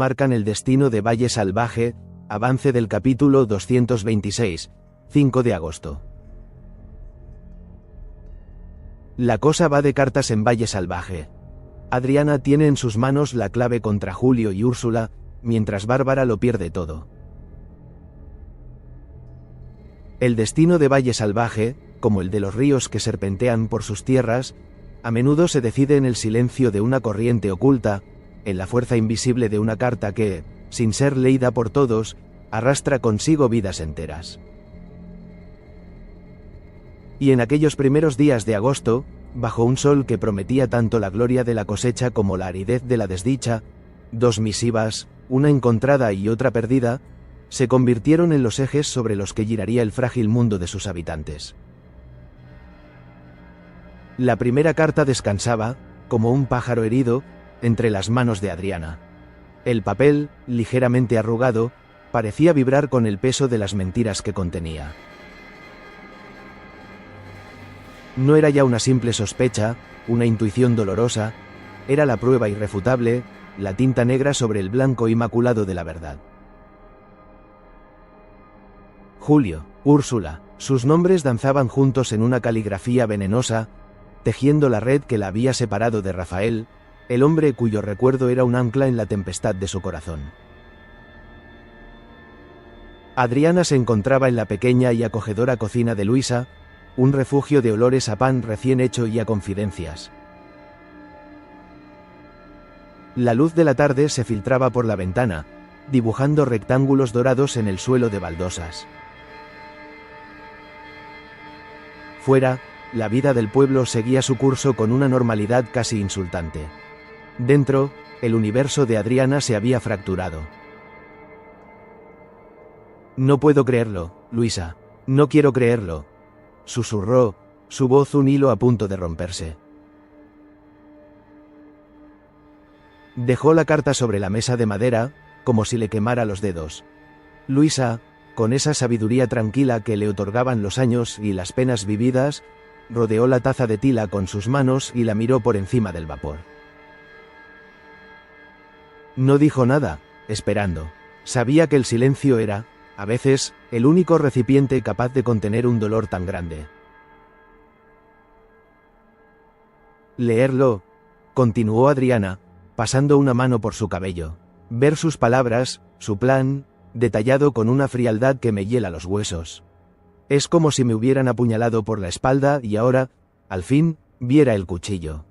marcan el destino de Valle Salvaje, avance del capítulo 226, 5 de agosto. La cosa va de cartas en Valle Salvaje. Adriana tiene en sus manos la clave contra Julio y Úrsula, mientras Bárbara lo pierde todo. El destino de Valle Salvaje, como el de los ríos que serpentean por sus tierras, a menudo se decide en el silencio de una corriente oculta, en la fuerza invisible de una carta que, sin ser leída por todos, arrastra consigo vidas enteras. Y en aquellos primeros días de agosto, bajo un sol que prometía tanto la gloria de la cosecha como la aridez de la desdicha, dos misivas, una encontrada y otra perdida, se convirtieron en los ejes sobre los que giraría el frágil mundo de sus habitantes. La primera carta descansaba, como un pájaro herido, entre las manos de Adriana. El papel, ligeramente arrugado, parecía vibrar con el peso de las mentiras que contenía. No era ya una simple sospecha, una intuición dolorosa, era la prueba irrefutable, la tinta negra sobre el blanco inmaculado de la verdad. Julio, Úrsula, sus nombres danzaban juntos en una caligrafía venenosa, tejiendo la red que la había separado de Rafael, el hombre cuyo recuerdo era un ancla en la tempestad de su corazón. Adriana se encontraba en la pequeña y acogedora cocina de Luisa, un refugio de olores a pan recién hecho y a confidencias. La luz de la tarde se filtraba por la ventana, dibujando rectángulos dorados en el suelo de baldosas. Fuera, la vida del pueblo seguía su curso con una normalidad casi insultante. Dentro, el universo de Adriana se había fracturado. «No puedo creerlo, Luisa, no quiero creerlo», susurró, su voz un hilo a punto de romperse. Dejó la carta sobre la mesa de madera, como si le quemara los dedos. Luisa, con esa sabiduría tranquila que le otorgaban los años y las penas vividas, rodeó la taza de tila con sus manos y la miró por encima del vapor. No dijo nada, esperando. Sabía que el silencio era, a veces, el único recipiente capaz de contener un dolor tan grande. Leerlo, continuó Adriana, pasando una mano por su cabello. Ver sus palabras, su plan, detallado con una frialdad que me hiela los huesos. Es como si me hubieran apuñalado por la espalda y ahora, al fin, viera el cuchillo.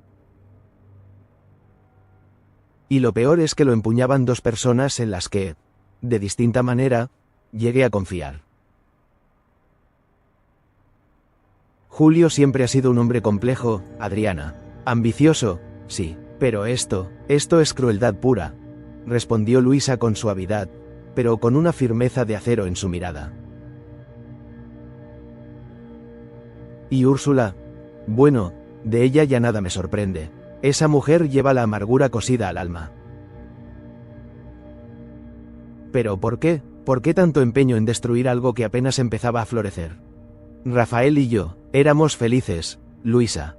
Y lo peor es que lo empuñaban dos personas en las que, de distinta manera, llegué a confiar. Julio siempre ha sido un hombre complejo, Adriana. Ambicioso, sí, pero esto es crueldad pura, respondió Luisa con suavidad, pero con una firmeza de acero en su mirada. Y Úrsula, bueno, de ella ya nada me sorprende. Esa mujer lleva la amargura cosida al alma. ¿Pero por qué? ¿Por qué tanto empeño en destruir algo que apenas empezaba a florecer? Rafael y yo, éramos felices, Luisa.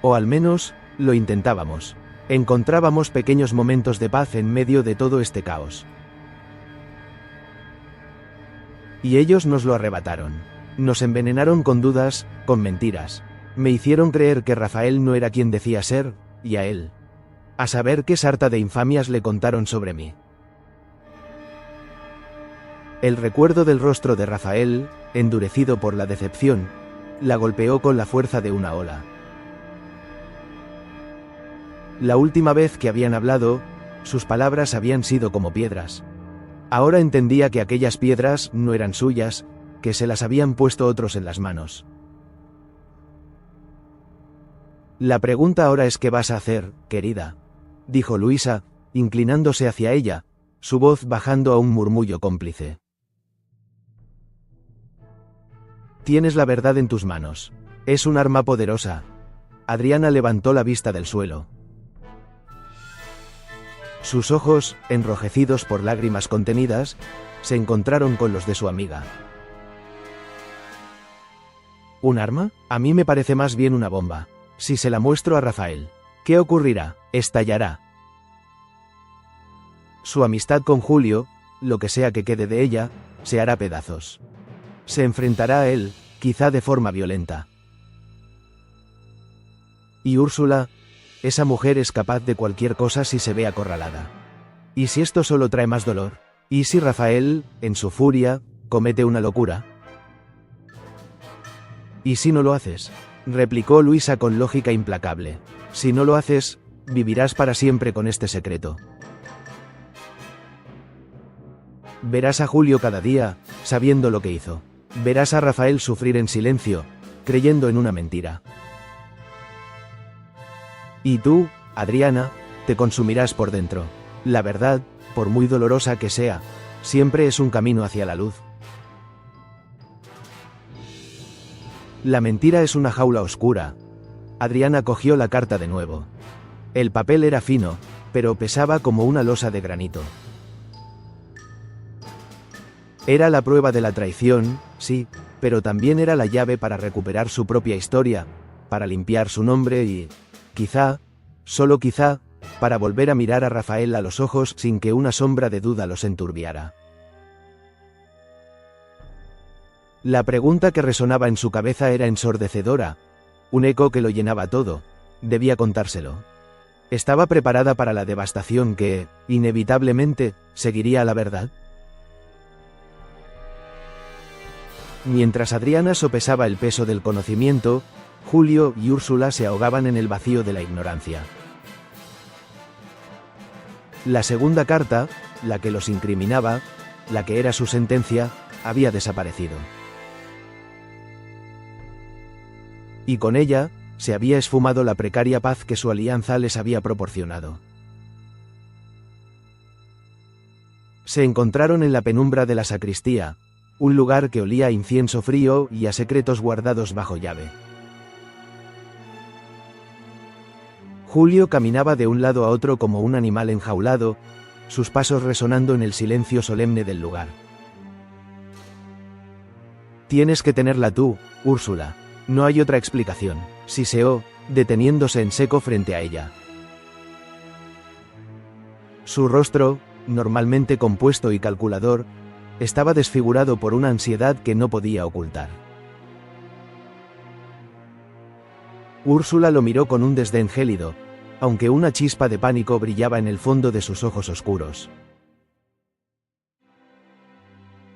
O al menos, lo intentábamos. Encontrábamos pequeños momentos de paz en medio de todo este caos. Y ellos nos lo arrebataron. Nos envenenaron con dudas, con mentiras. Me hicieron creer que Rafael no era quien decía ser, y a él. A saber qué sarta de infamias le contaron sobre mí. El recuerdo del rostro de Rafael, endurecido por la decepción, la golpeó con la fuerza de una ola. La última vez que habían hablado, sus palabras habían sido como piedras. Ahora entendía que aquellas piedras no eran suyas, que se las habían puesto otros en las manos. La pregunta ahora es ¿qué vas a hacer, querida?, dijo Luisa, inclinándose hacia ella, su voz bajando a un murmullo cómplice. Tienes la verdad en tus manos. Es un arma poderosa. Adriana levantó la vista del suelo. Sus ojos, enrojecidos por lágrimas contenidas, se encontraron con los de su amiga. ¿Un arma? A mí me parece más bien una bomba. Si se la muestro a Rafael, ¿qué ocurrirá? Estallará. Su amistad con Julio, lo que sea que quede de ella, se hará pedazos. Se enfrentará a él, quizá de forma violenta. Y Úrsula, esa mujer es capaz de cualquier cosa si se ve acorralada. ¿Y si esto solo trae más dolor? ¿Y si Rafael, en su furia, comete una locura? ¿Y si no lo haces? Replicó Luisa con lógica implacable. Si no lo haces, vivirás para siempre con este secreto. Verás a Julio cada día, sabiendo lo que hizo. Verás a Rafael sufrir en silencio, creyendo en una mentira. Y tú, Adriana, te consumirás por dentro. La verdad, por muy dolorosa que sea, siempre es un camino hacia la luz. La mentira es una jaula oscura. Adriana cogió la carta de nuevo. El papel era fino, pero pesaba como una losa de granito. Era la prueba de la traición, sí, pero también era la llave para recuperar su propia historia, para limpiar su nombre y, quizá, solo quizá, para volver a mirar a Rafael a los ojos sin que una sombra de duda los enturbiara. La pregunta que resonaba en su cabeza era ensordecedora, un eco que lo llenaba todo. Debía contárselo. ¿Estaba preparada para la devastación que, inevitablemente, seguiría a la verdad? Mientras Adriana sopesaba el peso del conocimiento, Julio y Úrsula se ahogaban en el vacío de la ignorancia. La segunda carta, la que los incriminaba, la que era su sentencia, había desaparecido. Y con ella, se había esfumado la precaria paz que su alianza les había proporcionado. Se encontraron en la penumbra de la sacristía, un lugar que olía a incienso frío y a secretos guardados bajo llave. Julio caminaba de un lado a otro como un animal enjaulado, sus pasos resonando en el silencio solemne del lugar. Tienes que tenerla tú, Úrsula. No hay otra explicación, siseó, deteniéndose en seco frente a ella. Su rostro, normalmente compuesto y calculador, estaba desfigurado por una ansiedad que no podía ocultar. Úrsula lo miró con un desdén gélido, aunque una chispa de pánico brillaba en el fondo de sus ojos oscuros.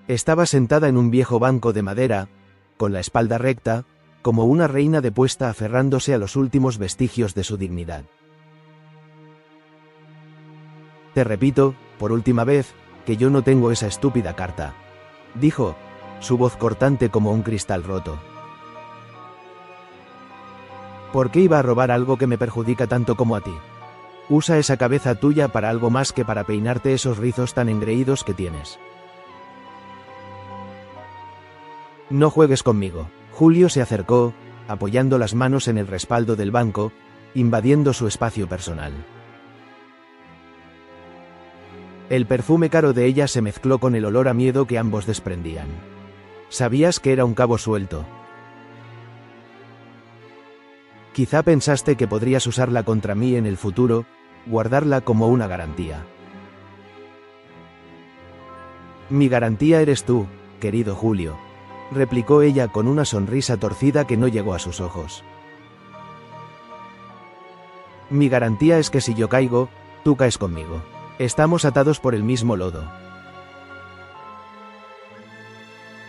Estaba sentada en un viejo banco de madera, con la espalda recta, como una reina depuesta aferrándose a los últimos vestigios de su dignidad. Te repito, por última vez, que yo no tengo esa estúpida carta, dijo, su voz cortante como un cristal roto. ¿Por qué iba a robar algo que me perjudica tanto como a ti? Usa esa cabeza tuya para algo más que para peinarte esos rizos tan engreídos que tienes. No juegues conmigo. Julio se acercó, apoyando las manos en el respaldo del banco, invadiendo su espacio personal. El perfume caro de ella se mezcló con el olor a miedo que ambos desprendían. Sabías que era un cabo suelto. Quizá pensaste que podrías usarla contra mí en el futuro, guardarla como una garantía. Mi garantía eres tú, querido Julio, replicó ella con una sonrisa torcida que no llegó a sus ojos. Mi garantía es que si yo caigo, tú caes conmigo. Estamos atados por el mismo lodo.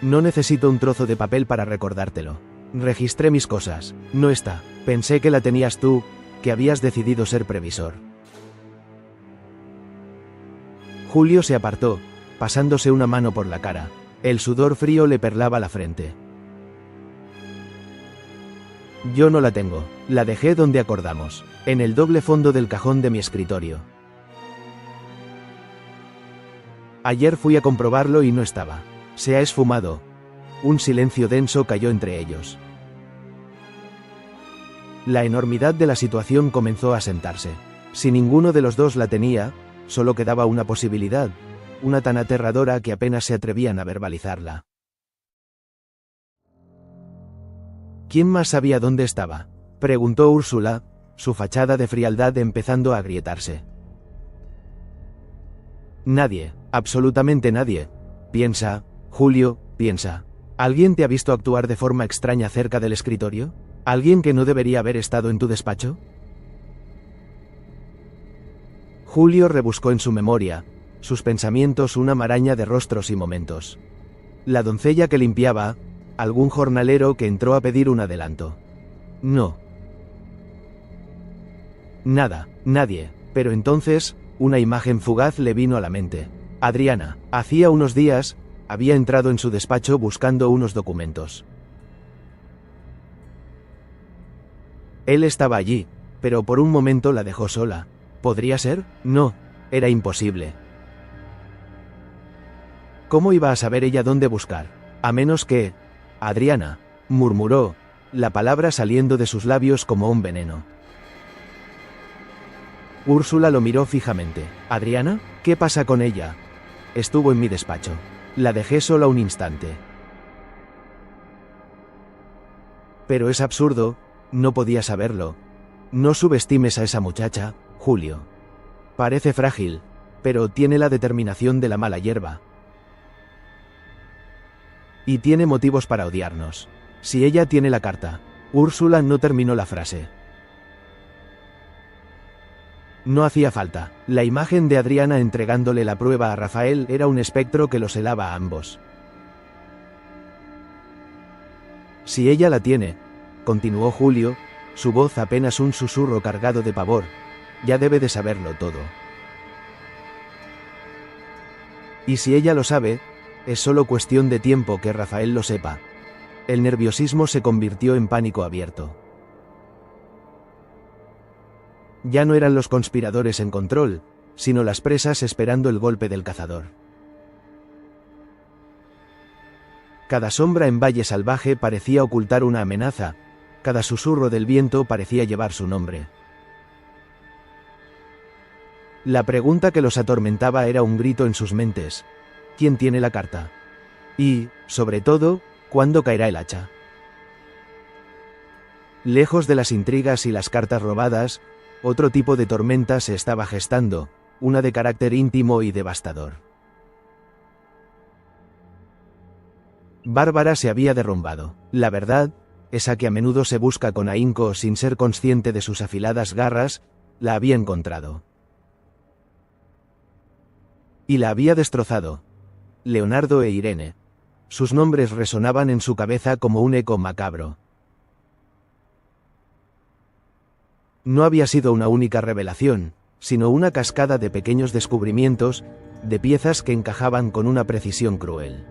No necesito un trozo de papel para recordártelo. Registré mis cosas. No está. Pensé que la tenías tú, que habías decidido ser previsor. Julio se apartó, pasándose una mano por la cara. El sudor frío le perlaba la frente. Yo no la tengo. La dejé donde acordamos, en el doble fondo del cajón de mi escritorio. Ayer fui a comprobarlo y no estaba. Se ha esfumado. Un silencio denso cayó entre ellos. La enormidad de la situación comenzó a sentarse. Si ninguno de los dos la tenía, solo quedaba una posibilidad, una tan aterradora que apenas se atrevían a verbalizarla. ¿Quién más sabía dónde estaba?, preguntó Úrsula, su fachada de frialdad empezando a agrietarse. Nadie, absolutamente nadie. Piensa, Julio, piensa. ¿Alguien te ha visto actuar de forma extraña cerca del escritorio? ¿Alguien que no debería haber estado en tu despacho? Julio rebuscó en su memoria, sus pensamientos una maraña de rostros y momentos. La doncella que limpiaba, algún jornalero que entró a pedir un adelanto. No. Nada, nadie, pero entonces, una imagen fugaz le vino a la mente. Adriana, hacía unos días, había entrado en su despacho buscando unos documentos. Él estaba allí, pero por un momento la dejó sola. ¿Podría ser? No, era imposible. ¿Cómo iba a saber ella dónde buscar? A menos que... Adriana, murmuró, la palabra saliendo de sus labios como un veneno. Úrsula lo miró fijamente. ¿Adriana? ¿Qué pasa con ella? Estuvo en mi despacho. La dejé sola un instante. Pero es absurdo, no podía saberlo. No subestimes a esa muchacha, Julio. Parece frágil, pero tiene la determinación de la mala hierba. Y tiene motivos para odiarnos. Si ella tiene la carta. Úrsula no terminó la frase. No hacía falta. La imagen de Adriana entregándole la prueba a Rafael era un espectro que los helaba a ambos. Si ella la tiene, continuó Julio, su voz apenas un susurro cargado de pavor, ya debe de saberlo todo. Y si ella lo sabe, es solo cuestión de tiempo que Rafael lo sepa. El nerviosismo se convirtió en pánico abierto. Ya no eran los conspiradores en control, sino las presas esperando el golpe del cazador. Cada sombra en Valle Salvaje parecía ocultar una amenaza, cada susurro del viento parecía llevar su nombre. La pregunta que los atormentaba era un grito en sus mentes. ¿Quién tiene la carta? Y, sobre todo, ¿cuándo caerá el hacha? Lejos de las intrigas y las cartas robadas, otro tipo de tormenta se estaba gestando, una de carácter íntimo y devastador. Bárbara se había derrumbado. La verdad, esa que a menudo se busca con ahínco sin ser consciente de sus afiladas garras, la había encontrado. Y la había destrozado. Leonardo e Irene. Sus nombres resonaban en su cabeza como un eco macabro. No había sido una única revelación, sino una cascada de pequeños descubrimientos, de piezas que encajaban con una precisión cruel.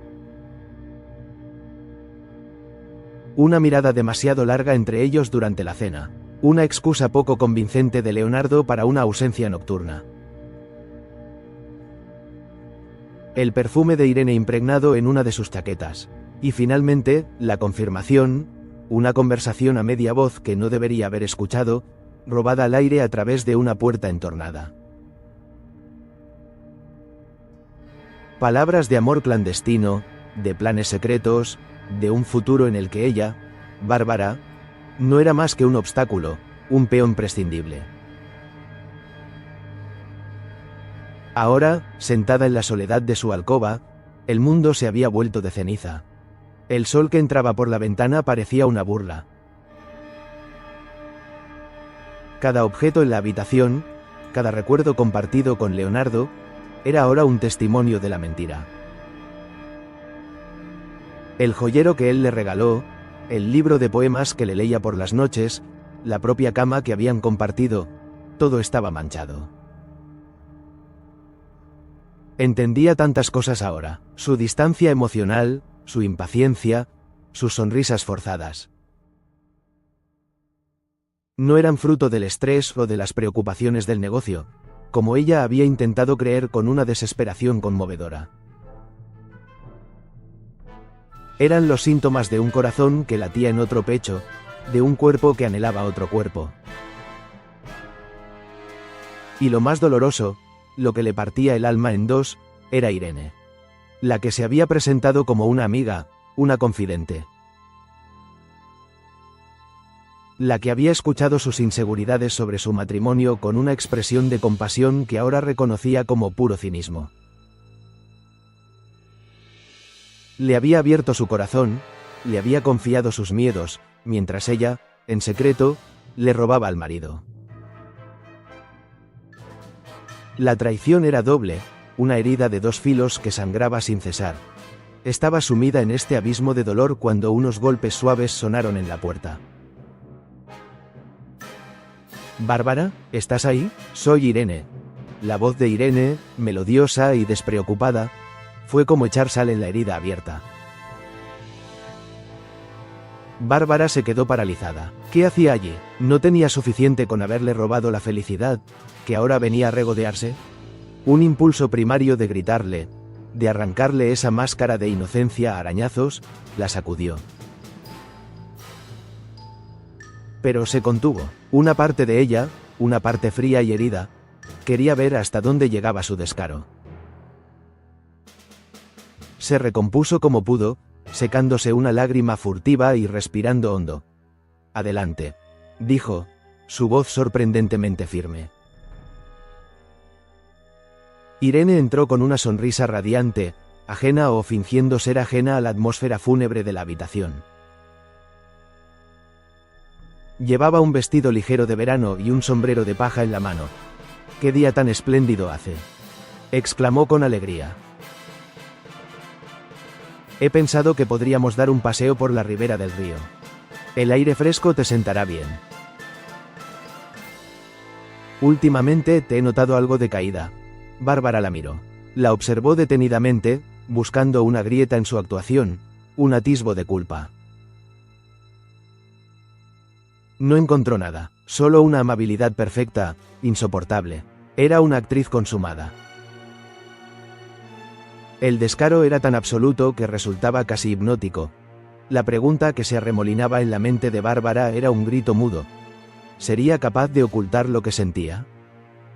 Una mirada demasiado larga entre ellos durante la cena, una excusa poco convincente de Leonardo para una ausencia nocturna. El perfume de Irene impregnado en una de sus chaquetas, y finalmente, la confirmación, una conversación a media voz que no debería haber escuchado, robada al aire a través de una puerta entornada. Palabras de amor clandestino, de planes secretos, de un futuro en el que ella, Bárbara, no era más que un obstáculo, un peón prescindible. Ahora, sentada en la soledad de su alcoba, el mundo se había vuelto de ceniza. El sol que entraba por la ventana parecía una burla. Cada objeto en la habitación, cada recuerdo compartido con Leonardo, era ahora un testimonio de la mentira. El joyero que él le regaló, el libro de poemas que le leía por las noches, la propia cama que habían compartido, todo estaba manchado. Entendía tantas cosas ahora, su distancia emocional, su impaciencia, sus sonrisas forzadas. No eran fruto del estrés o de las preocupaciones del negocio, como ella había intentado creer con una desesperación conmovedora. Eran los síntomas de un corazón que latía en otro pecho, de un cuerpo que anhelaba otro cuerpo. Y lo más doloroso, lo que le partía el alma en dos, era Irene. La que se había presentado como una amiga, una confidente. La que había escuchado sus inseguridades sobre su matrimonio con una expresión de compasión que ahora reconocía como puro cinismo. Le había abierto su corazón, le había confiado sus miedos, mientras ella, en secreto, le robaba al marido. La traición era doble, una herida de dos filos que sangraba sin cesar. Estaba sumida en este abismo de dolor cuando unos golpes suaves sonaron en la puerta. «Bárbara, ¿estás ahí? Soy Irene». La voz de Irene, melodiosa y despreocupada, fue como echar sal en la herida abierta. Bárbara se quedó paralizada. ¿Qué hacía allí? ¿No tenía suficiente con haberle robado la felicidad, que ahora venía a regodearse? Un impulso primario de gritarle, de arrancarle esa máscara de inocencia a arañazos, la sacudió. Pero se contuvo. Una parte de ella, una parte fría y herida, quería ver hasta dónde llegaba su descaro. Se recompuso como pudo, secándose una lágrima furtiva y respirando hondo. «Adelante», dijo, su voz sorprendentemente firme. Irene entró con una sonrisa radiante, ajena o fingiendo ser ajena a la atmósfera fúnebre de la habitación. Llevaba un vestido ligero de verano y un sombrero de paja en la mano. «¡Qué día tan espléndido hace!», exclamó con alegría. «He pensado que podríamos dar un paseo por la ribera del río. El aire fresco te sentará bien. Últimamente te he notado algo decaída». Bárbara la miró. La observó detenidamente, buscando una grieta en su actuación, un atisbo de culpa. No encontró nada, solo una amabilidad perfecta, insoportable. Era una actriz consumada. El descaro era tan absoluto que resultaba casi hipnótico. La pregunta que se arremolinaba en la mente de Bárbara era un grito mudo. ¿Sería capaz de ocultar lo que sentía?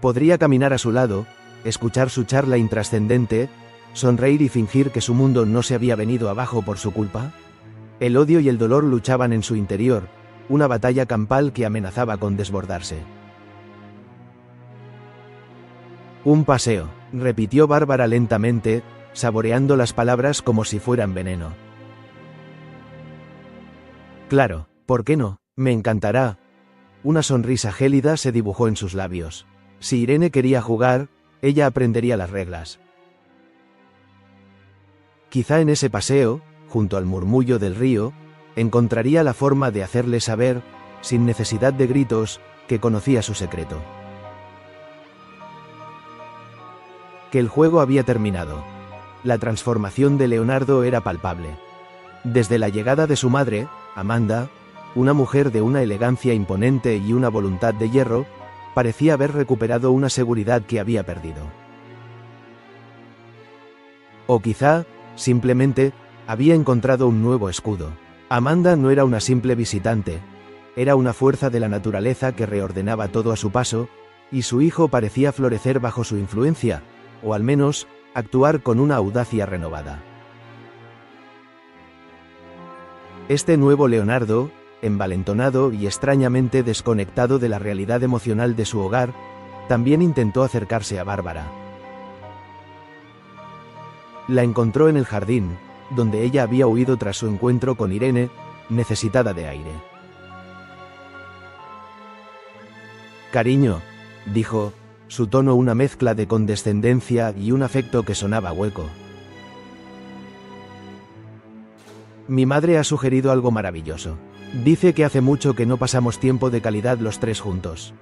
¿Podría caminar a su lado, escuchar su charla intrascendente, sonreír y fingir que su mundo no se había venido abajo por su culpa? El odio y el dolor luchaban en su interior, una batalla campal que amenazaba con desbordarse. «Un paseo», repitió Bárbara lentamente, saboreando las palabras como si fueran veneno. «Claro, ¿por qué no? Me encantará». Una sonrisa gélida se dibujó en sus labios. Si Irene quería jugar, ella aprendería las reglas. Quizá en ese paseo, junto al murmullo del río, encontraría la forma de hacerle saber, sin necesidad de gritos, que conocía su secreto. Que el juego había terminado. La transformación de Leonardo era palpable. Desde la llegada de su madre, Amanda, una mujer de una elegancia imponente y una voluntad de hierro, parecía haber recuperado una seguridad que había perdido. O quizá, simplemente, había encontrado un nuevo escudo. Amanda no era una simple visitante, era una fuerza de la naturaleza que reordenaba todo a su paso, y su hijo parecía florecer bajo su influencia, o al menos, actuar con una audacia renovada. Este nuevo Leonardo, envalentonado y extrañamente desconectado de la realidad emocional de su hogar, también intentó acercarse a Bárbara. La encontró en el jardín, donde ella había huido tras su encuentro con Irene, necesitada de aire. «Cariño», dijo, su tono una mezcla de condescendencia y un afecto que sonaba hueco. «Mi madre ha sugerido algo maravilloso. Dice que hace mucho que no pasamos tiempo de calidad los tres juntos.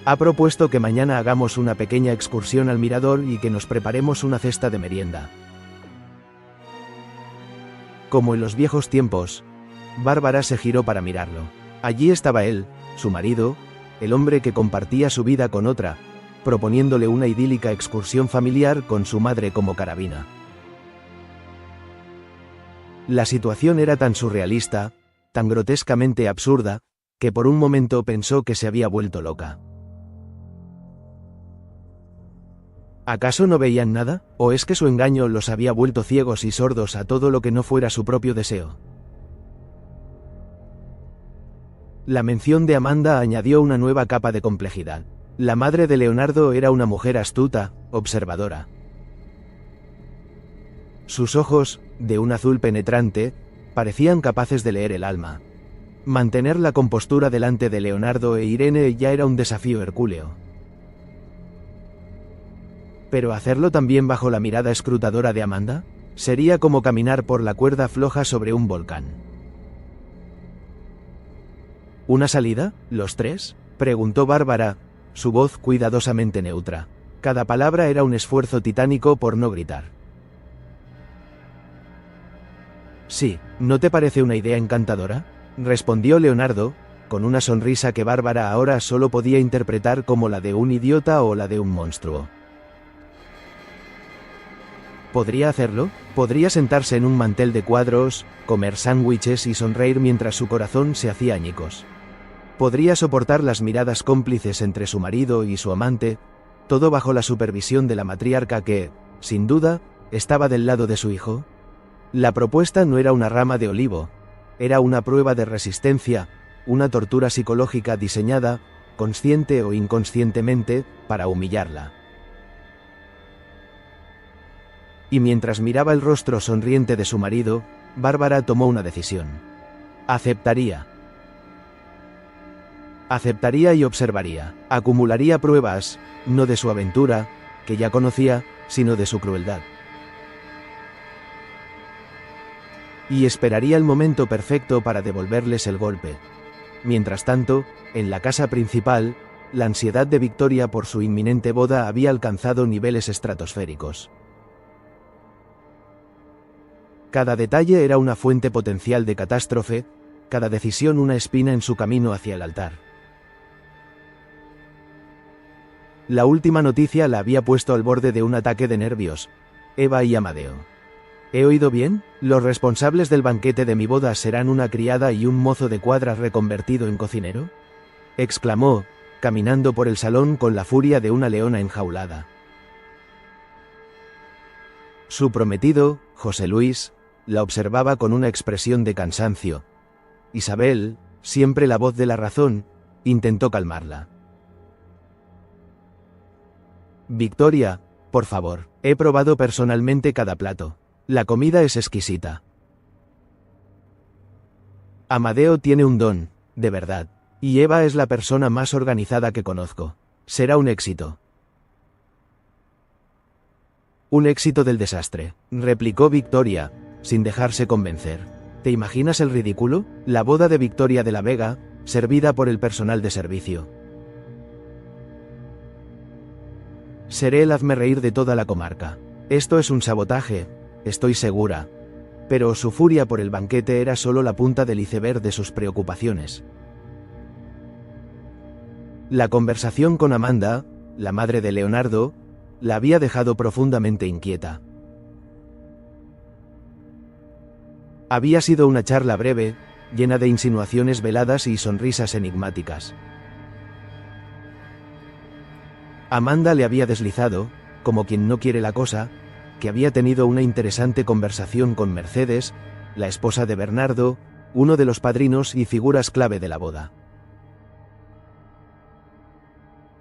Ha propuesto que mañana hagamos una pequeña excursión al mirador y que nos preparemos una cesta de merienda». Como en los viejos tiempos, Bárbara se giró para mirarlo. Allí estaba él, su marido, el hombre que compartía su vida con otra, proponiéndole una idílica excursión familiar con su madre como carabina. La situación era tan surrealista, tan grotescamente absurda, que por un momento pensó que se había vuelto loca. ¿Acaso no veían nada? ¿O es que su engaño los había vuelto ciegos y sordos a todo lo que no fuera su propio deseo? La mención de Amanda añadió una nueva capa de complejidad. La madre de Leonardo era una mujer astuta, observadora. Sus ojos, de un azul penetrante, parecían capaces de leer el alma. Mantener la compostura delante de Leonardo e Irene ya era un desafío hercúleo. Pero hacerlo también bajo la mirada escrutadora de Amanda, sería como caminar por la cuerda floja sobre un volcán. ¿Una salida, los tres?, preguntó Bárbara, su voz cuidadosamente neutra. Cada palabra era un esfuerzo titánico por no gritar. Sí, ¿no te parece una idea encantadora?, respondió Leonardo, con una sonrisa que Bárbara ahora solo podía interpretar como la de un idiota o la de un monstruo. ¿Podría hacerlo? Podría sentarse en un mantel de cuadros, comer sándwiches y sonreír mientras su corazón se hacía añicos. Podría soportar las miradas cómplices entre su marido y su amante, todo bajo la supervisión de la matriarca que, sin duda, estaba del lado de su hijo. La propuesta no era una rama de olivo, era una prueba de resistencia, una tortura psicológica diseñada, consciente o inconscientemente, para humillarla. Y mientras miraba el rostro sonriente de su marido, Bárbara tomó una decisión. Aceptaría. Aceptaría y observaría. Acumularía pruebas, no de su aventura, que ya conocía, sino de su crueldad. Y esperaría el momento perfecto para devolverles el golpe. Mientras tanto, en la casa principal, la ansiedad de Victoria por su inminente boda había alcanzado niveles estratosféricos. Cada detalle era una fuente potencial de catástrofe, cada decisión una espina en su camino hacia el altar. La última noticia la había puesto al borde de un ataque de nervios. Eva y Amadeo. ¿He oído bien? ¿Los responsables del banquete de mi boda serán una criada y un mozo de cuadras reconvertido en cocinero?, exclamó, caminando por el salón con la furia de una leona enjaulada. Su prometido, José Luis, la observaba con una expresión de cansancio. Isabel, siempre la voz de la razón, intentó calmarla. Victoria, por favor, he probado personalmente cada plato. La comida es exquisita. Amadeo tiene un don, de verdad, y Eva es la persona más organizada que conozco. Será un éxito. Un éxito del desastre, replicó Victoria, sin dejarse convencer. ¿Te imaginas el ridículo? La boda de Victoria de la Vega, servida por el personal de servicio. Seré el hazmerreír de toda la comarca. Esto es un sabotaje, estoy segura. Pero su furia por el banquete era solo la punta del iceberg de sus preocupaciones. La conversación con Amanda, la madre de Leonardo, la había dejado profundamente inquieta. Había sido una charla breve, llena de insinuaciones veladas y sonrisas enigmáticas. Amanda le había deslizado, como quien no quiere la cosa, que había tenido una interesante conversación con Mercedes, la esposa de Bernardo, uno de los padrinos y figuras clave de la boda.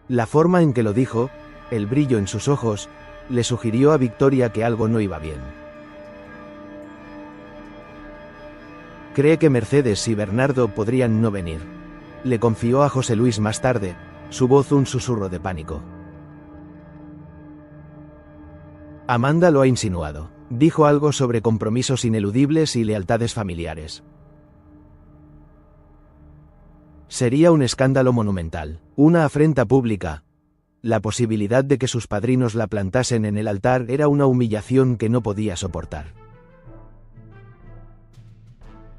La forma en que lo dijo, el brillo en sus ojos, le sugirió a Victoria que algo no iba bien. Cree que Mercedes y Bernardo podrían no venir. Le confió a José Luis más tarde, su voz un susurro de pánico. Amanda lo ha insinuado. Dijo algo sobre compromisos ineludibles y lealtades familiares. Sería un escándalo monumental, una afrenta pública. La posibilidad de que sus padrinos la plantasen en el altar era una humillación que no podía soportar.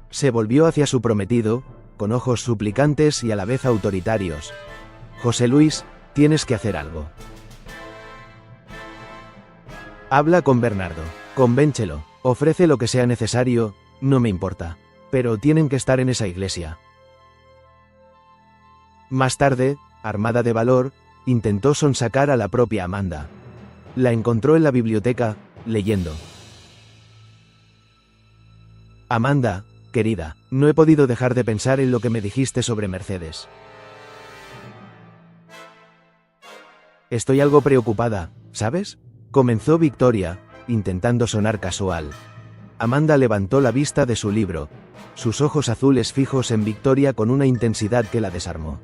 Se volvió hacia su prometido, con ojos suplicantes y a la vez autoritarios. José Luis, tienes que hacer algo. Habla con Bernardo, convéncelo, ofrece lo que sea necesario, no me importa. Pero tienen que estar en esa iglesia. Más tarde, armada de valor, intentó sonsacar a la propia Amanda. La encontró en la biblioteca, leyendo. Amanda, querida, no he podido dejar de pensar en lo que me dijiste sobre Mercedes. Estoy algo preocupada, ¿sabes? Comenzó Victoria, intentando sonar casual. Amanda levantó la vista de su libro, sus ojos azules fijos en Victoria con una intensidad que la desarmó.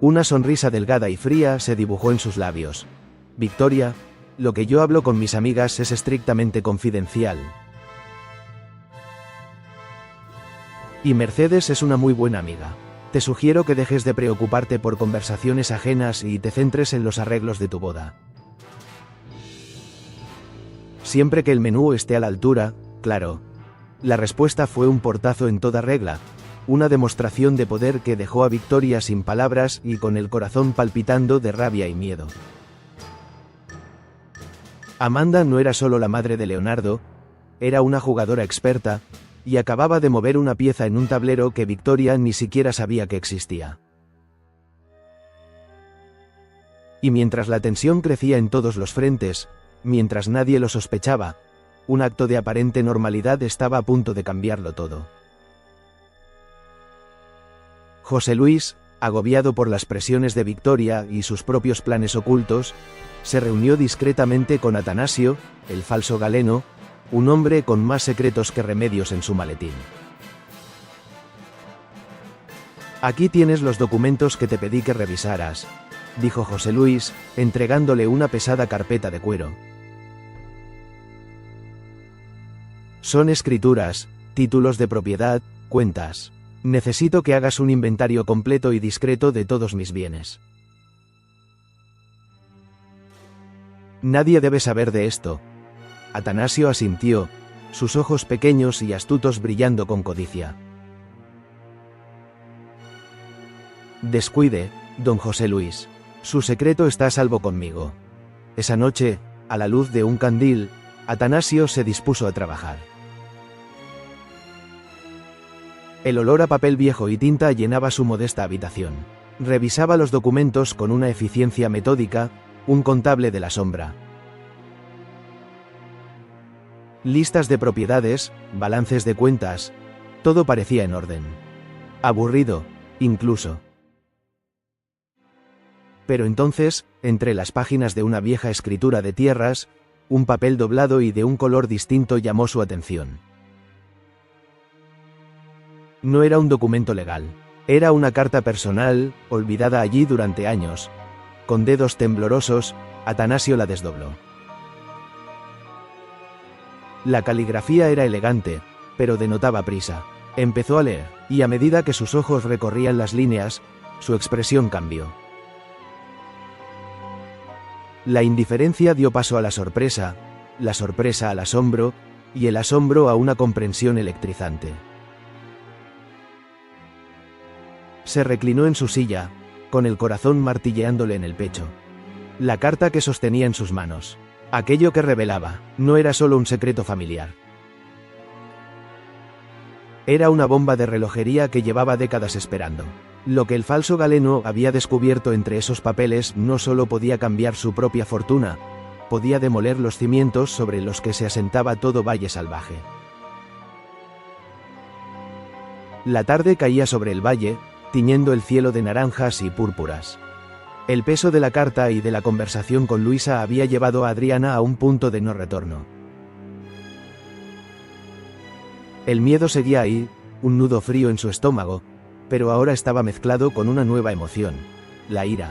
Una sonrisa delgada y fría se dibujó en sus labios. Victoria, lo que yo hablo con mis amigas es estrictamente confidencial. Y Mercedes es una muy buena amiga. Te sugiero que dejes de preocuparte por conversaciones ajenas y te centres en los arreglos de tu boda. Siempre que el menú esté a la altura, claro. La respuesta fue un portazo en toda regla, una demostración de poder que dejó a Victoria sin palabras y con el corazón palpitando de rabia y miedo. Amanda no era solo la madre de Leonardo, era una jugadora experta, y acababa de mover una pieza en un tablero que Victoria ni siquiera sabía que existía. Y mientras la tensión crecía en todos los frentes, mientras nadie lo sospechaba, un acto de aparente normalidad estaba a punto de cambiarlo todo. José Luis, agobiado por las presiones de Victoria y sus propios planes ocultos, se reunió discretamente con Atanasio, el falso Galeno, un hombre con más secretos que remedios en su maletín. Aquí tienes los documentos que te pedí que revisaras, dijo José Luis, entregándole una pesada carpeta de cuero. Son escrituras, títulos de propiedad, cuentas. Necesito que hagas un inventario completo y discreto de todos mis bienes. Nadie debe saber de esto. Atanasio asintió, sus ojos pequeños y astutos brillando con codicia. Descuide, don José Luis. Su secreto está a salvo conmigo. Esa noche, a la luz de un candil, Atanasio se dispuso a trabajar. El olor a papel viejo y tinta llenaba su modesta habitación. Revisaba los documentos con una eficiencia metódica, un contable de la sombra. Listas de propiedades, balances de cuentas, todo parecía en orden. Aburrido, incluso. Pero entonces, entre las páginas de una vieja escritura de tierras, un papel doblado y de un color distinto llamó su atención. No era un documento legal. Era una carta personal, olvidada allí durante años. Con dedos temblorosos, Atanasio la desdobló. La caligrafía era elegante, pero denotaba prisa. Empezó a leer, y a medida que sus ojos recorrían las líneas, su expresión cambió. La indiferencia dio paso a la sorpresa al asombro, y el asombro a una comprensión electrizante. Se reclinó en su silla, con el corazón martilleándole en el pecho. La carta que sostenía en sus manos. Aquello que revelaba, no era solo un secreto familiar. Era una bomba de relojería que llevaba décadas esperando. Lo que el falso Galeno había descubierto entre esos papeles no solo podía cambiar su propia fortuna, podía demoler los cimientos sobre los que se asentaba todo Valle Salvaje. La tarde caía sobre el valle, tiñendo el cielo de naranjas y púrpuras. El peso de la carta y de la conversación con Luisa había llevado a Adriana a un punto de no retorno. El miedo seguía ahí, un nudo frío en su estómago, pero ahora estaba mezclado con una nueva emoción, la ira.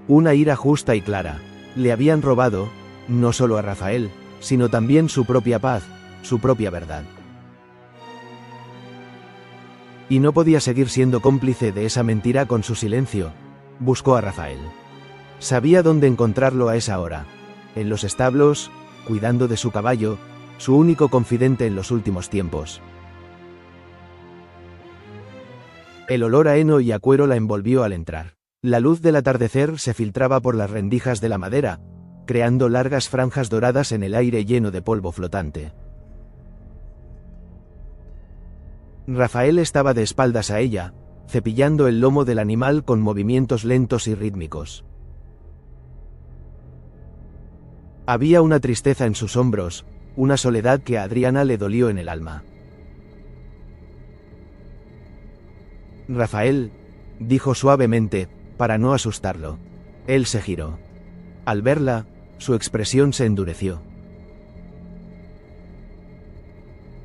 Una ira justa y clara. Le habían robado, no solo a Rafael, sino también su propia paz, su propia verdad. Y no podía seguir siendo cómplice de esa mentira con su silencio. Buscó a Rafael. Sabía dónde encontrarlo a esa hora. En los establos, cuidando de su caballo, su único confidente en los últimos tiempos. El olor a heno y a cuero la envolvió al entrar. La luz del atardecer se filtraba por las rendijas de la madera, creando largas franjas doradas en el aire lleno de polvo flotante. Rafael estaba de espaldas a ella, cepillando el lomo del animal con movimientos lentos y rítmicos. Había una tristeza en sus hombros, una soledad que a Adriana le dolió en el alma. Rafael, dijo suavemente, para no asustarlo. Él se giró. Al verla, su expresión se endureció.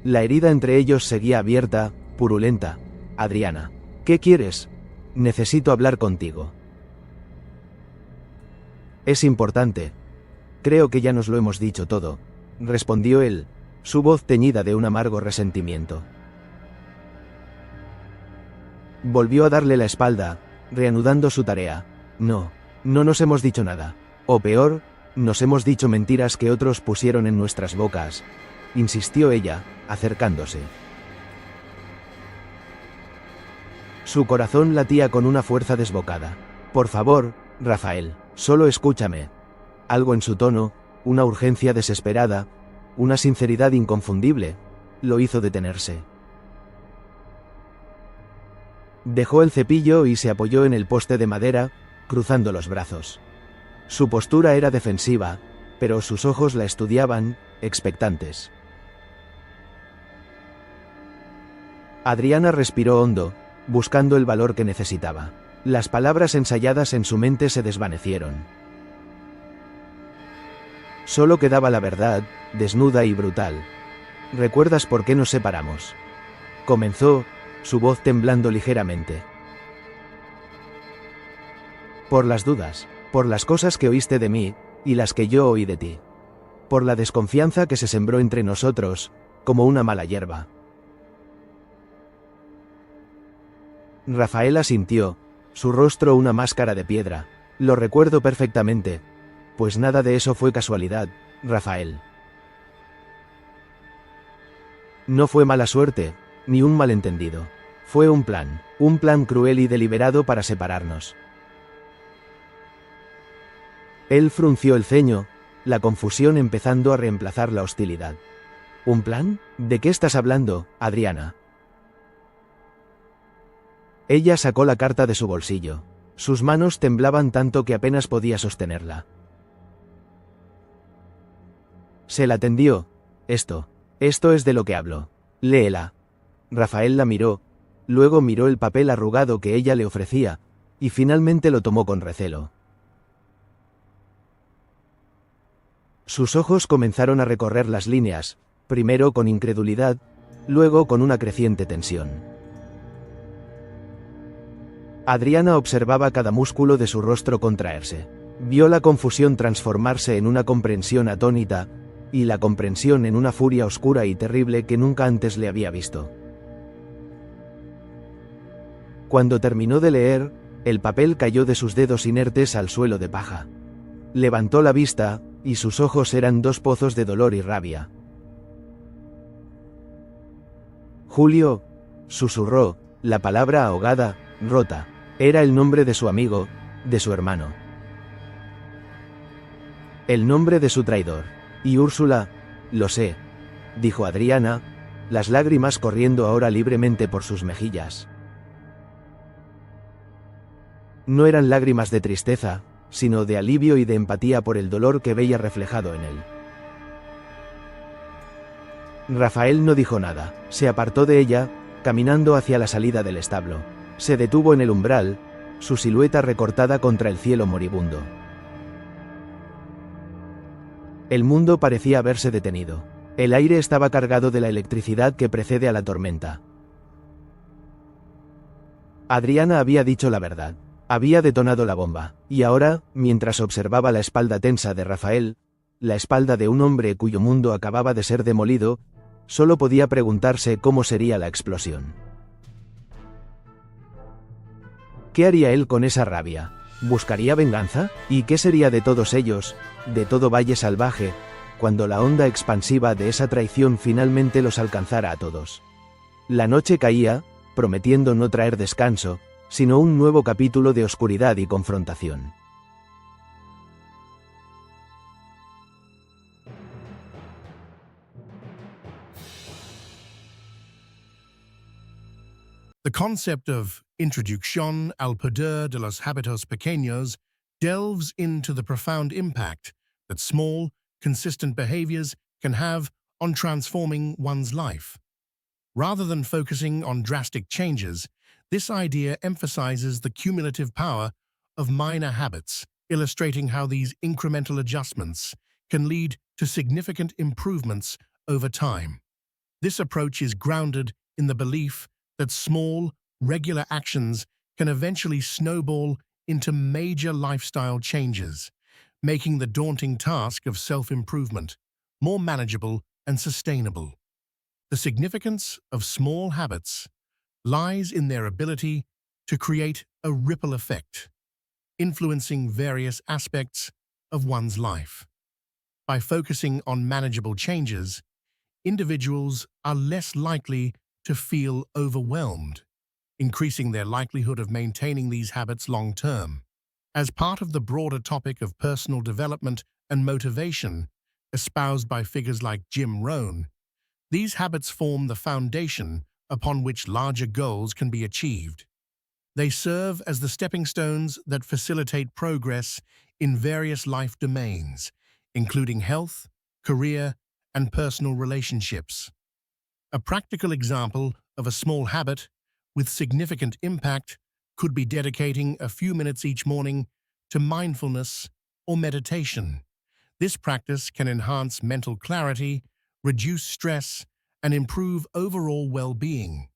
La herida entre ellos seguía abierta, purulenta. Adriana. ¿Qué quieres? Necesito hablar contigo. Es importante. Creo que ya nos lo hemos dicho todo, respondió él, su voz teñida de un amargo resentimiento. Volvió a darle la espalda, reanudando su tarea. No nos hemos dicho nada. O peor, nos hemos dicho mentiras que otros pusieron en nuestras bocas, insistió ella, acercándose. Su corazón latía con una fuerza desbocada. Por favor, Rafael, solo escúchame. Algo en su tono, una urgencia desesperada, una sinceridad inconfundible, lo hizo detenerse. Dejó el cepillo y se apoyó en el poste de madera, cruzando los brazos. Su postura era defensiva, pero sus ojos la estudiaban, expectantes. Adriana respiró hondo, buscando el valor que necesitaba. Las palabras ensayadas en su mente se desvanecieron. Solo quedaba la verdad, desnuda y brutal. ¿Recuerdas por qué nos separamos? Comenzó, su voz temblando ligeramente. Por las dudas, por las cosas que oíste de mí, y las que yo oí de ti. Por la desconfianza que se sembró entre nosotros, como una mala hierba. Rafael asintió, su rostro una máscara de piedra. Lo recuerdo perfectamente. Pues nada de eso fue casualidad, Rafael. No fue mala suerte, ni un malentendido. Fue un plan cruel y deliberado para separarnos. Él frunció el ceño, la confusión empezando a reemplazar la hostilidad. ¿Un plan? ¿De qué estás hablando, Adriana? Ella sacó la carta de su bolsillo. Sus manos temblaban tanto que apenas podía sostenerla. Se la tendió. Esto es de lo que hablo. Léela. Rafael la miró, luego miró el papel arrugado que ella le ofrecía, y finalmente lo tomó con recelo. Sus ojos comenzaron a recorrer las líneas, primero con incredulidad, luego con una creciente tensión. Adriana observaba cada músculo de su rostro contraerse. Vio la confusión transformarse en una comprensión atónita, y la comprensión en una furia oscura y terrible que nunca antes le había visto. Cuando terminó de leer, el papel cayó de sus dedos inertes al suelo de paja. Levantó la vista, y sus ojos eran dos pozos de dolor y rabia. Julio, susurró, la palabra ahogada, rota. Era el nombre de su amigo, de su hermano. El nombre de su traidor. Y Úrsula, lo sé, dijo Adriana, las lágrimas corriendo ahora libremente por sus mejillas. No eran lágrimas de tristeza, sino de alivio y de empatía por el dolor que veía reflejado en él. Rafael no dijo nada, se apartó de ella, caminando hacia la salida del establo. Se detuvo en el umbral, su silueta recortada contra el cielo moribundo. El mundo parecía haberse detenido. El aire estaba cargado de la electricidad que precede a la tormenta. Adriana había dicho la verdad. Había detonado la bomba, y ahora, mientras observaba la espalda tensa de Rafael, la espalda de un hombre cuyo mundo acababa de ser demolido, solo podía preguntarse cómo sería la explosión. ¿Qué haría él con esa rabia? ¿Buscaría venganza? ¿Y qué sería de todos ellos, de todo Valle Salvaje, cuando la onda expansiva de esa traición finalmente los alcanzara a todos? La noche caía, prometiendo no traer descanso, sino un nuevo capítulo de oscuridad y confrontación. The concept of Introducción al Poder de los Hábitos Pequeños delves into the profound impact that small, consistent behaviors can have on transforming one's life. Rather than focusing on drastic changes, this idea emphasizes the cumulative power of minor habits, illustrating how these incremental adjustments can lead to significant improvements over time. This approach is grounded in the belief that small, regular actions can eventually snowball into major lifestyle changes, making the daunting task of self-improvement more manageable and sustainable. The significance of small habits lies in their ability to create a ripple effect, influencing various aspects of one's life. By focusing on manageable changes, individuals are less likely to feel overwhelmed, increasing their likelihood of maintaining these habits long-term. As part of the broader topic of personal development and motivation, espoused by figures like Jim Rohn, these habits form the foundation upon which larger goals can be achieved. They serve as the stepping stones that facilitate progress in various life domains, including health, career, and personal relationships. A practical example of a small habit with significant impact could be dedicating a few minutes each morning to mindfulness or meditation. This practice can enhance mental clarity, reduce stress, and improve overall well-being.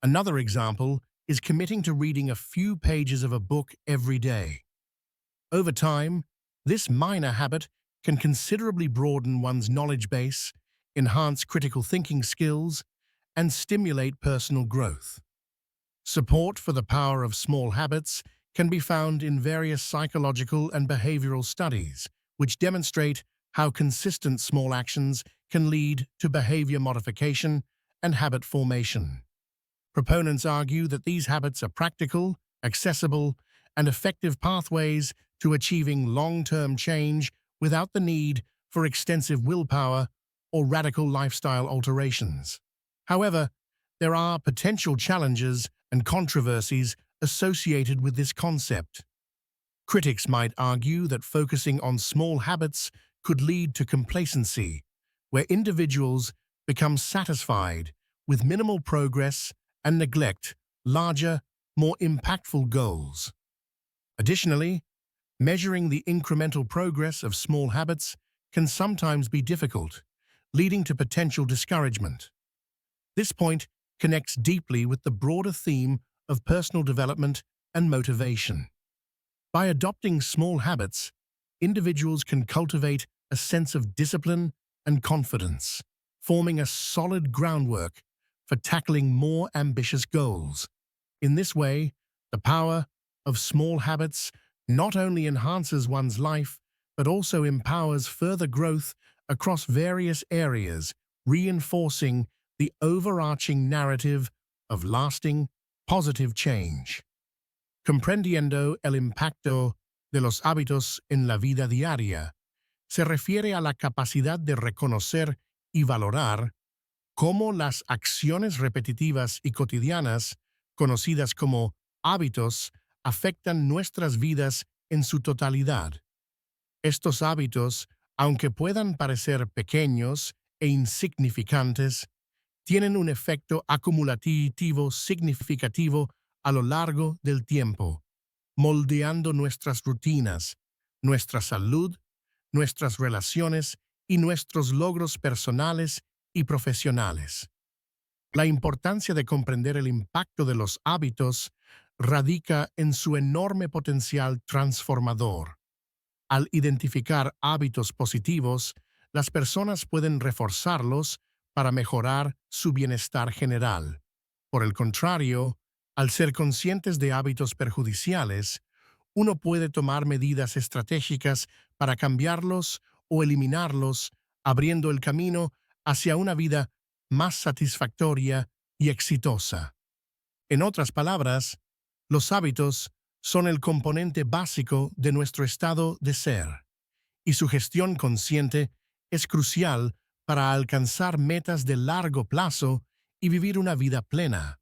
Another example is committing to reading a few pages of a book every day. Over time, this minor habit can considerably broaden one's knowledge base, enhance critical thinking skills, and stimulate personal growth. Support for the power of small habits can be found in various psychological and behavioral studies, which demonstrate how consistent small actions can lead to behavior modification and habit formation. Proponents argue that these habits are practical, accessible, and effective pathways to achieving long-term change without the need for extensive willpower or radical lifestyle alterations. However, there are potential challenges and controversies associated with this concept. Critics might argue that focusing on small habits could lead to complacency, where individuals become satisfied with minimal progress and neglect larger, more impactful goals. Additionally, measuring the incremental progress of small habits can sometimes be difficult, leading to potential discouragement. This point connects deeply with the broader theme of personal development and motivation. By adopting small habits, individuals can cultivate a sense of discipline and confidence, forming a solid groundwork for tackling more ambitious goals. In this way, the power of small habits not only enhances one's life, but also empowers further growth across various areas, reinforcing the overarching narrative of lasting, positive change. Comprendiendo el impacto de los hábitos en la vida diaria, se refiere a la capacidad de reconocer y valorar cómo las acciones repetitivas y cotidianas, conocidas como hábitos, afectan nuestras vidas en su totalidad. Estos hábitos, aunque puedan parecer pequeños e insignificantes, tienen un efecto acumulativo significativo a lo largo del tiempo, moldeando nuestras rutinas, nuestra salud, nuestras relaciones y nuestros logros personales y profesionales. La importancia de comprender el impacto de los hábitos radica en su enorme potencial transformador. Al identificar hábitos positivos, las personas pueden reforzarlos para mejorar su bienestar general. Por el contrario, al ser conscientes de hábitos perjudiciales, uno puede tomar medidas estratégicas para cambiarlos o eliminarlos, abriendo el camino hacia una vida más satisfactoria y exitosa. En otras palabras, los hábitos son el componente básico de nuestro estado de ser, y su gestión consciente es crucial para alcanzar metas de largo plazo y vivir una vida plena.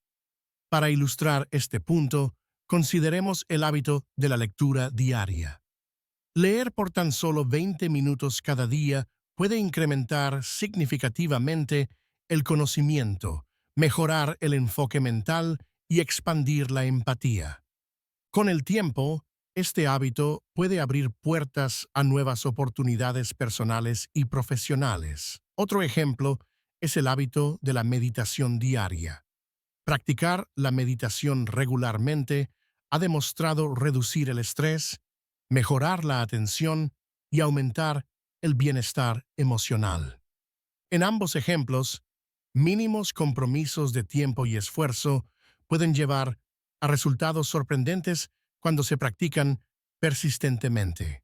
Para ilustrar este punto, consideremos el hábito de la lectura diaria. Leer por tan solo 20 minutos cada día puede incrementar significativamente el conocimiento, mejorar el enfoque mental y expandir la empatía. Con el tiempo, Este hábito puede abrir puertas a nuevas oportunidades personales y profesionales. Otro ejemplo es el hábito de la meditación diaria. Practicar la meditación regularmente ha demostrado reducir el estrés, mejorar la atención y aumentar el bienestar emocional. En ambos ejemplos, mínimos compromisos de tiempo y esfuerzo pueden llevar a resultados sorprendentes cuando se practican persistentemente.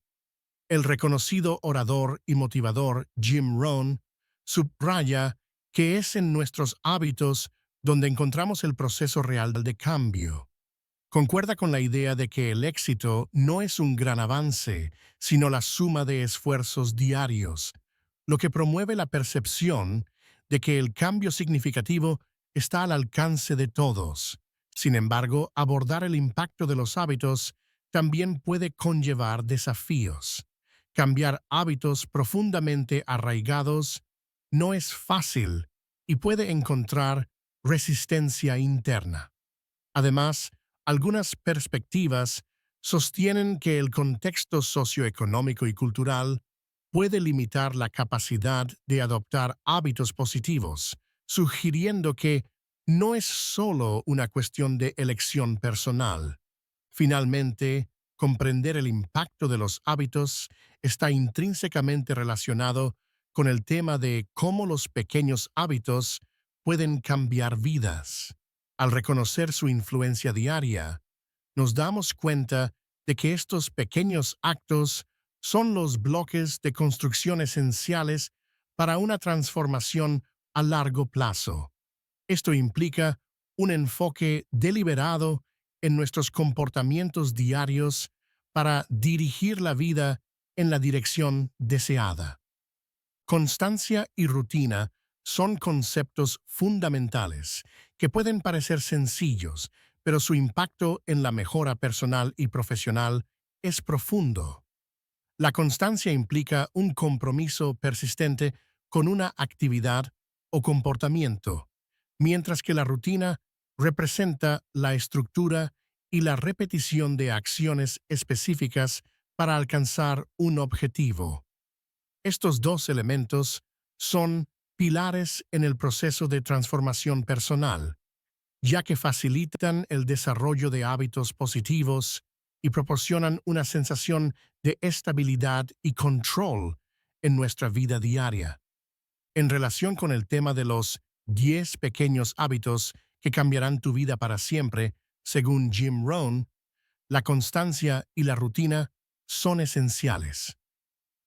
El reconocido orador y motivador Jim Rohn subraya que es en nuestros hábitos donde encontramos el proceso real de cambio. Concuerda con la idea de que el éxito no es un gran avance, sino la suma de esfuerzos diarios, lo que promueve la percepción de que el cambio significativo está al alcance de todos. Sin embargo, abordar el impacto de los hábitos también puede conllevar desafíos. Cambiar hábitos profundamente arraigados no es fácil y puede encontrar resistencia interna. Además, algunas perspectivas sostienen que el contexto socioeconómico y cultural puede limitar la capacidad de adoptar hábitos positivos, sugiriendo que no es solo una cuestión de elección personal. Finalmente, comprender el impacto de los hábitos está intrínsecamente relacionado con el tema de cómo los pequeños hábitos pueden cambiar vidas. Al reconocer su influencia diaria, nos damos cuenta de que estos pequeños actos son los bloques de construcción esenciales para una transformación a largo plazo. Esto implica un enfoque deliberado en nuestros comportamientos diarios para dirigir la vida en la dirección deseada. Constancia y rutina son conceptos fundamentales que pueden parecer sencillos, pero su impacto en la mejora personal y profesional es profundo. La constancia implica un compromiso persistente con una actividad o comportamiento, mientras que la rutina representa la estructura y la repetición de acciones específicas para alcanzar un objetivo. Estos dos elementos son pilares en el proceso de transformación personal, ya que facilitan el desarrollo de hábitos positivos y proporcionan una sensación de estabilidad y control en nuestra vida diaria. En relación con el tema de los 10 pequeños hábitos que cambiarán tu vida para siempre, según Jim Rohn, la constancia y la rutina son esenciales.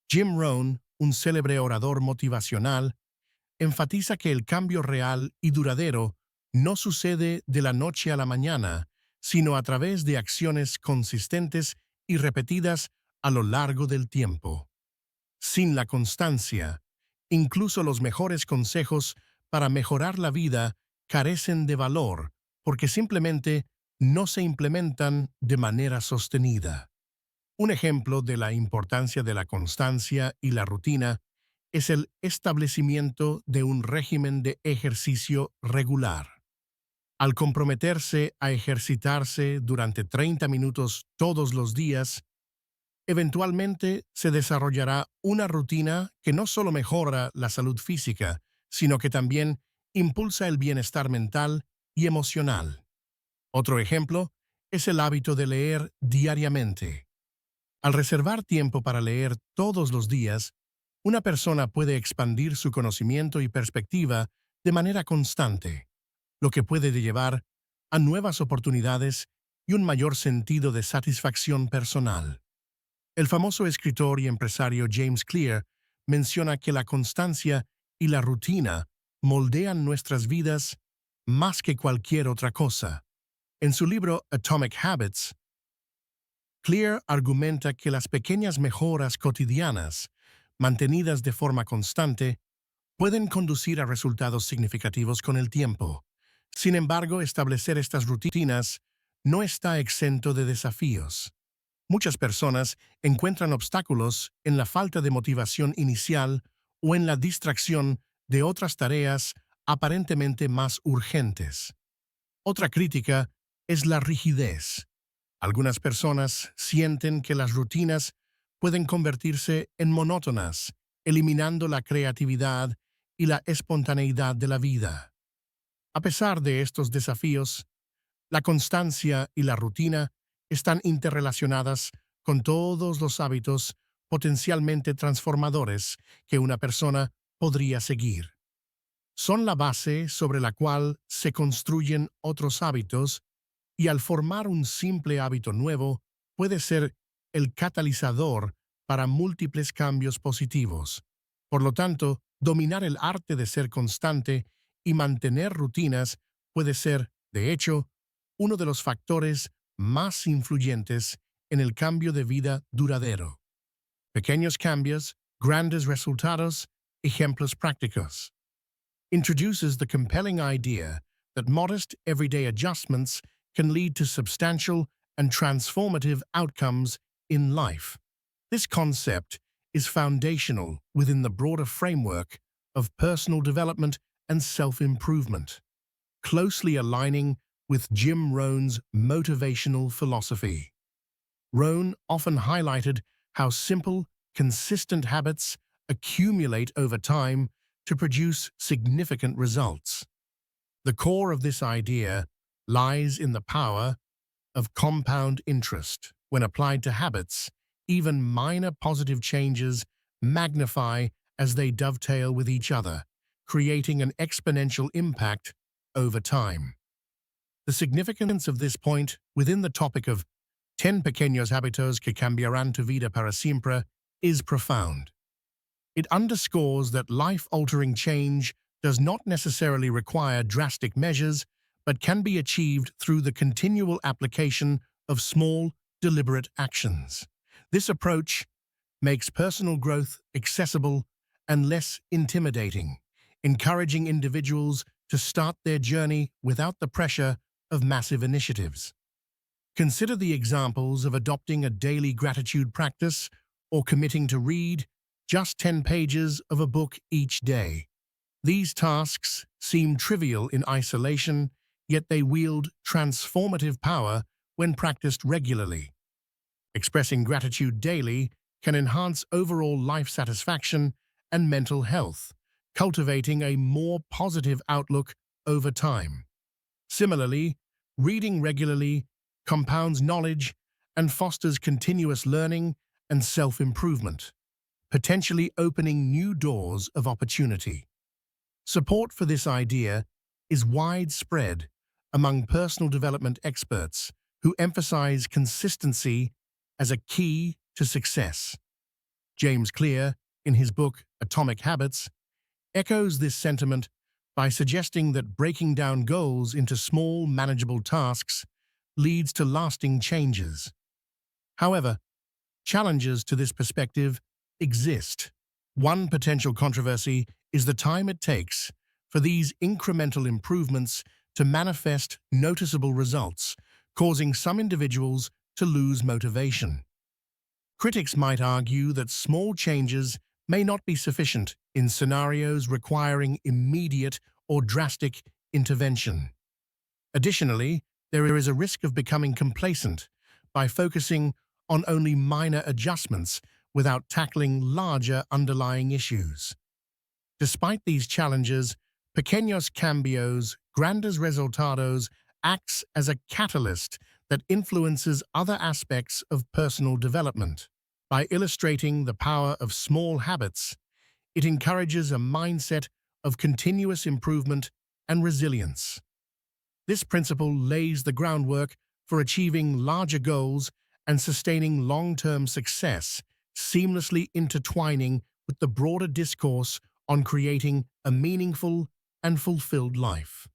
Jim Rohn, un célebre orador motivacional, enfatiza que el cambio real y duradero no sucede de la noche a la mañana, sino a través de acciones consistentes y repetidas a lo largo del tiempo. Sin la constancia, incluso los mejores consejos para mejorar la vida carecen de valor porque simplemente no se implementan de manera sostenida. Un ejemplo de la importancia de la constancia y la rutina es el establecimiento de un régimen de ejercicio regular. Al comprometerse a ejercitarse durante 30 minutos todos los días, eventualmente se desarrollará una rutina que no solo mejora la salud física, sino que también impulsa el bienestar mental y emocional. Otro ejemplo es el hábito de leer diariamente. Al reservar tiempo para leer todos los días, una persona puede expandir su conocimiento y perspectiva de manera constante, lo que puede llevar a nuevas oportunidades y un mayor sentido de satisfacción personal. El famoso escritor y empresario James Clear menciona que la constancia y la rutina moldean nuestras vidas más que cualquier otra cosa. En su libro Atomic Habits, Clear argumenta que las pequeñas mejoras cotidianas, mantenidas de forma constante, pueden conducir a resultados significativos con el tiempo. Sin embargo, establecer estas rutinas no está exento de desafíos. Muchas personas encuentran obstáculos en la falta de motivación inicial o en la distracción de otras tareas aparentemente más urgentes. Otra crítica es la rigidez. Algunas personas sienten que las rutinas pueden convertirse en monótonas, eliminando la creatividad y la espontaneidad de la vida. A pesar de estos desafíos, la constancia y la rutina están interrelacionadas con todos los hábitos potencialmente transformadores que una persona podría seguir. Son la base sobre la cual se construyen otros hábitos y al formar un simple hábito nuevo puede ser el catalizador para múltiples cambios positivos. Por lo tanto, dominar el arte de ser constante y mantener rutinas puede ser, de hecho, uno de los factores más influyentes en el cambio de vida duradero. Pequeños cambios, grandes resultados, ejemplos prácticos. Introduces the compelling idea that modest everyday adjustments can lead to substantial and transformative outcomes in life. This concept is foundational within the broader framework of personal development and self-improvement, closely aligning with Jim Rohn's motivational philosophy. Rohn often highlighted how simple, consistent habits accumulate over time to produce significant results. The core of this idea lies in the power of compound interest. When applied to habits, even minor positive changes magnify as they dovetail with each other, creating an exponential impact over time. The significance of this point within the topic of 10 pequeños hábitos que cambiarán tu vida para siempre is profound. It underscores that life-altering change does not necessarily require drastic measures, but can be achieved through the continual application of small, deliberate actions. This approach makes personal growth accessible and less intimidating, encouraging individuals to start their journey without the pressure of massive initiatives. Consider the examples of adopting a daily gratitude practice or committing to read just 10 pages of a book each day. These tasks seem trivial in isolation, yet they wield transformative power when practiced regularly. Expressing gratitude daily can enhance overall life satisfaction and mental health, cultivating a more positive outlook over time. Similarly, reading regularly compounds knowledge and fosters continuous learning and self-improvement, potentially opening new doors of opportunity. Support for this idea is widespread among personal development experts who emphasize consistency as a key to success. James Clear, in his book Atomic Habits, echoes this sentiment by suggesting that breaking down goals into small, manageable tasks leads to lasting changes. However, challenges to this perspective exist. One potential controversy is the time it takes for these incremental improvements to manifest noticeable results, causing some individuals to lose motivation. Critics might argue that small changes may not be sufficient in scenarios requiring immediate or drastic intervention. Additionally, there is a risk of becoming complacent by focusing on only minor adjustments without tackling larger underlying issues. Despite these challenges, Pequeños Cambios, Grandes Resultados acts as a catalyst that influences other aspects of personal development. By illustrating the power of small habits, it encourages a mindset of continuous improvement and resilience. This principle lays the groundwork for achieving larger goals and sustaining long-term success, seamlessly intertwining with the broader discourse on creating a meaningful and fulfilled life.